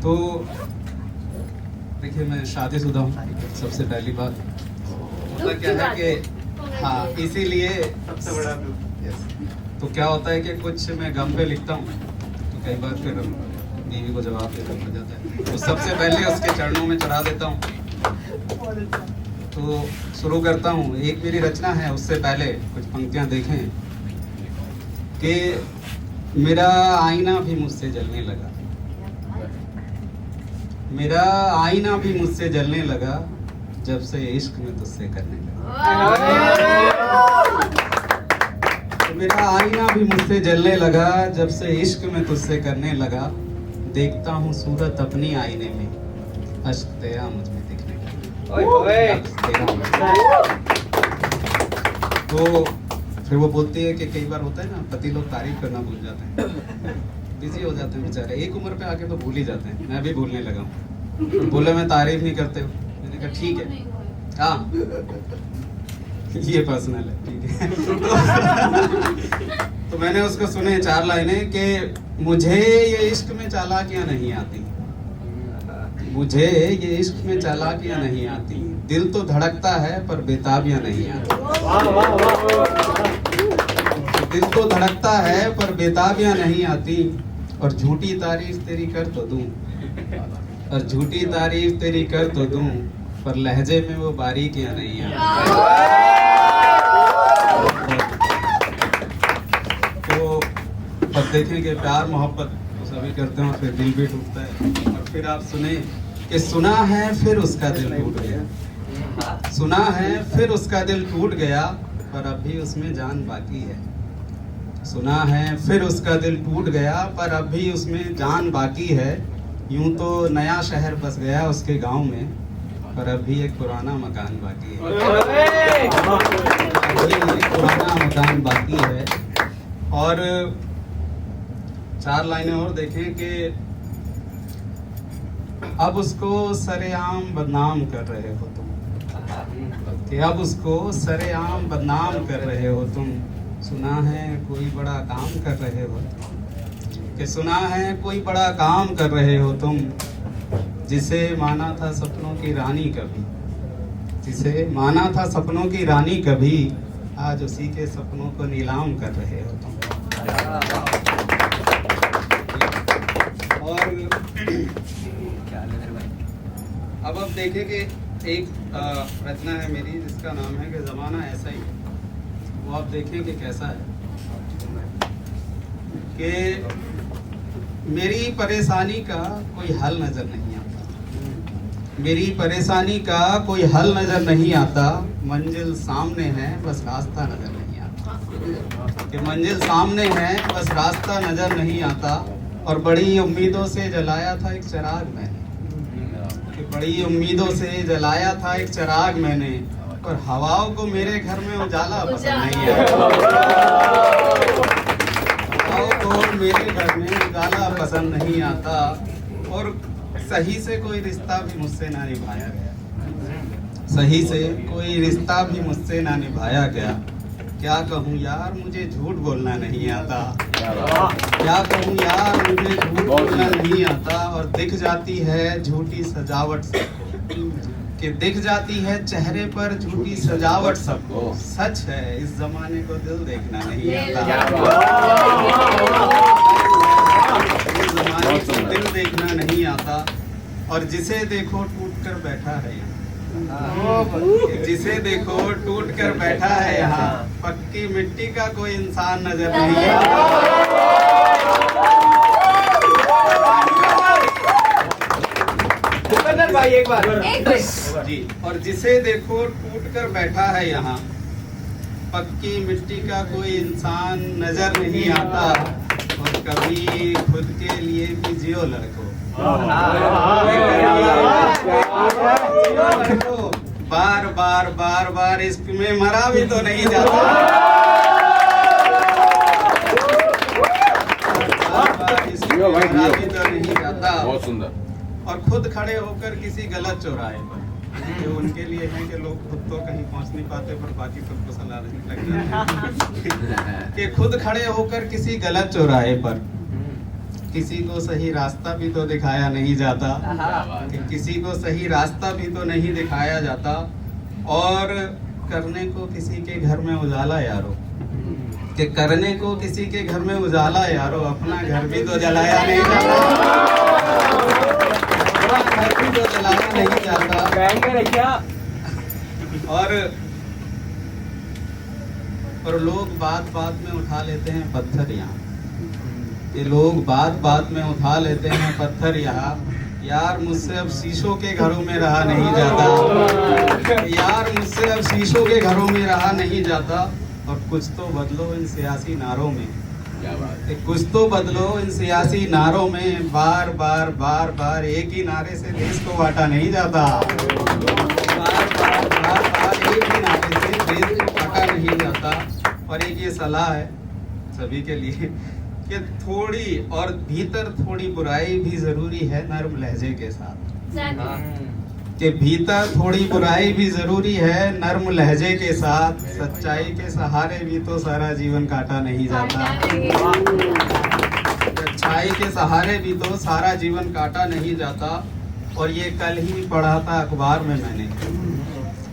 तो देखिए मैं शादीशुदा हूँ सबसे पहली बात। होता क्या है कि हाँ इसीलिए सबसे बड़ा दुख। यस, तो क्या होता है कि कुछ मैं गम पे लिखता हूँ तो कई बार फिर बीवी को जवाब देना पड़ जाता है, तो सबसे पहले उसके चरणों में चढ़ा देता हूँ। तो शुरू करता हूँ। एक मेरी रचना है, उससे पहले कुछ पंक्तियाँ देखें कि मेरा आईना भी मुझसे जलने लगा, मेरा आईना भी मुझसे जलने लगा, जब से इश्क में तुझसे करने लगा। तो मेरा आईना भी मुझसे जलने लगा, जब से इश्क में तुझसे करने लगा। देखता हूँ सूरत अपनी आईने में, अश्क तेरा मुझ में दिखने लगा। तो फिर वो बोलती है कि कई बार होता है ना, पति लोग तारीफ करना भूल जाते हैं, बिजी हो जाते हैं बेचारे, एक उम्र पे आके तो भूल ही जाते हैं। मैं भी भूलने लगा हूँ। बोले मैं तारीफ नहीं करते हो, मैंने कहा ठीक है, हाँ ये पर्सनल है, ठीक है। तो मैंने उसको सुने 4 लाइनें कि मुझे ये इश्क में चालाकियां नहीं आती, मुझे ये इश्क में चालाकियां नहीं आती, दिल तो धड़कता है पर बेताबियां नहीं आती। दिल तो धड़कता है पर बेताबियां नहीं आती, और झूठी तारीफ तेरी कर तो दूं, और झूठी तारीफ तेरी कर तो दूं, पर लहजे में वो बारीकियां नहीं आती। तो अब देखें कि प्यार मोहब्बत तो सभी करते हैं और फिर दिल भी टूटता है। और फिर आप सुने कि सुना है फिर उसका दिल टूट गया, सुना है फिर उसका दिल टूट गया, पर अभी उसमें जान बाकी है। सुना है फिर उसका दिल टूट गया, पर अभी उसमें जान बाकी है। यूं तो नया शहर बस गया उसके गांव में, पर अभी एक पुराना मकान बाकी है। अभी एक पुराना मकान बाकी है। और 4 लाइनें और देखें कि अब उसको सरेआम बदनाम कर रहे हो तुम, कि अब उसको सरेआम बदनाम कर रहे हो तुम। सुना है कोई बड़ा काम कर रहे हो तुम, कि सुना है कोई बड़ा काम कर रहे हो तुम। जिसे माना था सपनों की रानी कभी, जिसे माना था सपनों की रानी कभी, आज उसी के सपनों को नीलाम कर रहे हो तुम। और अब देखें कि एक रचना है मेरी जिसका नाम है कि ज़माना ऐसा ही। वो आप देखें कि कैसा है कि मेरी परेशानी का कोई हल नजर नहीं आता, मेरी परेशानी का कोई हल नजर नहीं आता। मंजिल सामने है बस रास्ता नजर नहीं आता, कि मंजिल सामने है बस रास्ता नजर नहीं आता। और बड़ी उम्मीदों से जलाया था एक चिराग मैंने, कि बड़ी उम्मीदों से जलाया था एक चिराग मैंने, और हवाओं को मेरे घर में उजाला पसंद नहीं है। हवाओं को मेरे घर में उजाला पसंद नहीं आता। और सही से कोई रिश्ता भी मुझसे ना निभाया गया, सही से कोई रिश्ता भी मुझसे ना निभाया गया। क्या कहूँ यार मुझे झूठ बोलना नहीं आता, क्या कहूँ यार मुझे झूठ बोलना नहीं आता। और दिख जाती है झूठी सजावट सबको, कि दिख जाती है चेहरे पर झूठी सजावट सबको। सच है इस जमाने को दिल देखना नहीं आता, इस जमाने को दिल देखना नहीं आता। और जिसे देखो टूट कर बैठा है यहाँ, जिसे देखो टूट कर बैठा है यहाँ, पक्की मिट्टी का कोई इंसान नजर नहीं आता। भाई एक बार जी। और जिसे देखो टूट कर बैठा है यहाँ, पक्की मिट्टी का कोई इंसान नजर नहीं आता। और कभी खुद के लिए भी जियो लड़को, बार बार बार बार इश्क में मरा भी तो नहीं जाता, बार बार इश्क में मरा भी तो नहीं जाता। बहुत सुंदर। और खुद खड़े होकर किसी गलत चौराहे पर, जो उनके लिए है कि लोग खुद तो कहीं पहुंच नहीं पाते पर बाकी सबको सलाह देने लग जाते हैं कि खुद खड़े होकर किसी गलत चौराहे पर किसी को सही रास्ता भी तो दिखाया नहीं जाता, कि किसी को सही रास्ता भी तो नहीं दिखाया जाता, और करने को किसी के घर में उजाला यारो, कि करने को किसी के घर में उजाला यारो, अपना घर भी तो जलाया नहीं जाता, अपना घर भी तो जलाया नहीं जाता। और लोग बात बात में उठा लेते हैं पत्थर यहाँ, ये लोग बात बात में उठा लेते हैं पत्थर यहाँ। यार मुझसे अब शीशों के घरों में रहा नहीं जाता, यार मुझसे अब शीशों के घरों में रहा नहीं जाता। और कुछ तो बदलो इन सियासी नारों में, कुछ तो बदलो इन सियासी नारों में, बार बार बार बार एक ही नारे से देश को बांटा नहीं जाता, बार बार बार बार एक ही नारे से देश को बांटा नहीं जाता। और एक ये सलाह है सभी के लिए कि थोड़ी और भीतर थोड़ी बुराई भी जरूरी है नर्म लहजे के साथ, कि भीतर थोड़ी बुराई भी जरूरी है नर्म लहजे के साथ। सच्चाई के सहारे भी तो सारा जीवन काटा नहीं जाता, सच्चाई के सहारे भी तो सारा जीवन काटा नहीं जाता। और ये कल ही पढ़ा था अखबार में मैंने,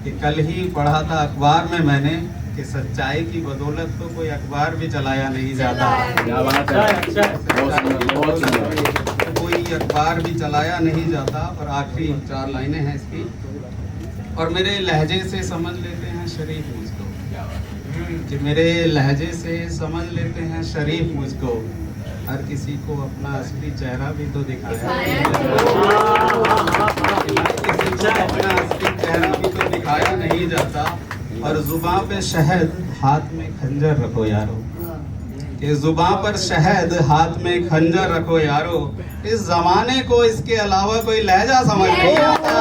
कि कल ही पढ़ा था अखबार में मैंने कि सच्चाई की बदौलत तो कोई अखबार भी चलाया नहीं जाता, कोई अखबार भी चलाया नहीं जाता। और आखिरी 4 लाइनें हैं इसकी, और मेरे लहजे से समझ लेते हैं शरीफ मुझको, कि मेरे लहजे से समझ लेते हैं शरीफ मुझको, हर किसी को अपना असली चेहरा भी तो दिखाया, किसी को अपना असली चेहरा भी तो दिखाया नहीं जाता। और जुबां पे शहद हाथ में खंजर रखो यारो, कि जुबां पर शहद हाथ में खंजर रखो यारो। इस जमाने को इसके अलावा कोई लहजा समझ नहीं आता।